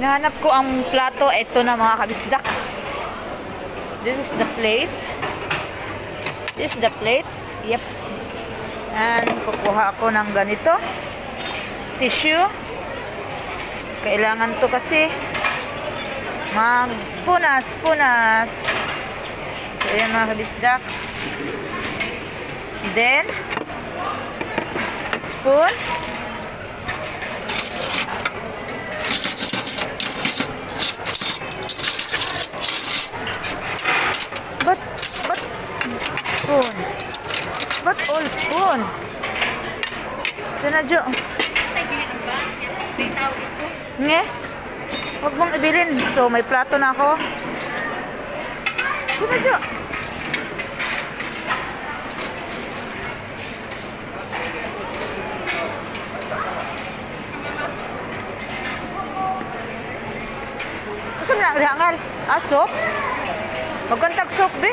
Nahanap ko ang plato. Ito na mga kabisdak. This is the plate. This is the plate. Yep. And kukuha ako ng ganito. Tissue. Kailangan to kasi magpunas-punas. So, ayan mga kabisdak. Then, spoon. But spoon. But all spoon. Ito na, Jo. Nge? Huwag mong ibilin. So, may plato na ako. Ito na, Jo. Asa na rihangal? Soup? Magkantag soup, be?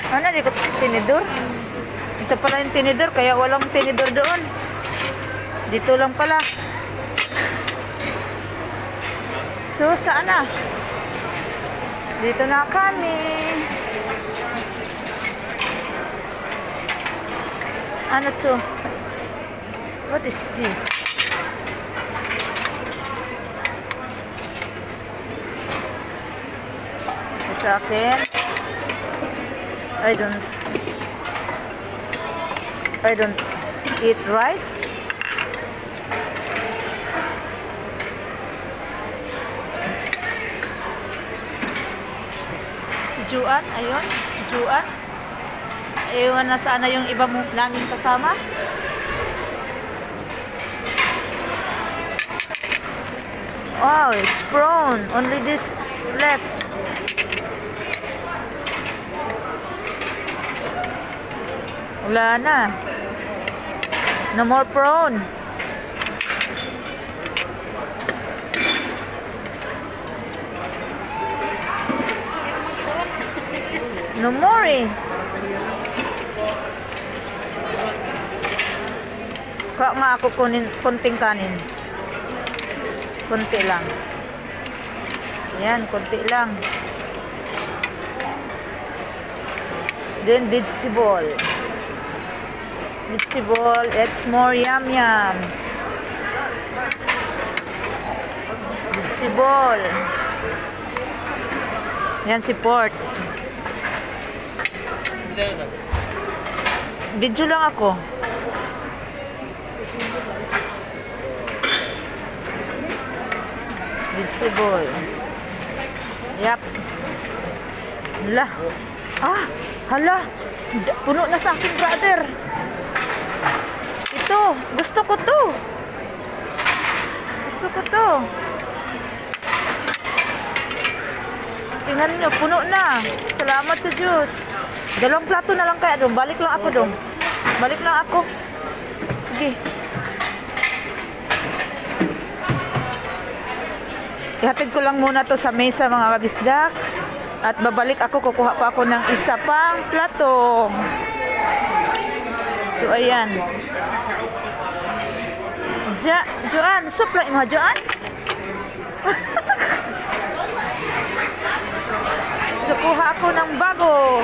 Ano, di ko tinidor? Ito pala yung tinidor, kaya walang tinidor doon. Dito lang pala. So, saan na? Dito na kami. Ano to? What is this? Ito sa akin. I don't eat rice. Si Juan, ayun, si Juan. Ewan na sana yung iba namin kasama. Oh, it's prawn. Only this left. Wala na. No more prawn. No more eh. Kaya nga ako konting kanin. Konti lang. Ayan, konti lang. Then vegetable. Vegetable, it's more yum. Vegetable. Yan si pork. Video lang ako. Vegetable. Yep. Hala. Hala. Puno na sa akin, brother. Ito. Gusto ko to. Tingnan nyo, puno na. Salamat sa Diyos. Dalawang plato na lang kaya dong. Balik lang ako dong. Balik lang ako. Sige. Ihatid ko lang muna to sa mesa mga kabisdak. At babalik ako, kukuha pa ako ng isa pang plato. So, ayan. Joan, supply mo, Joan? So, kuha ako ng bago.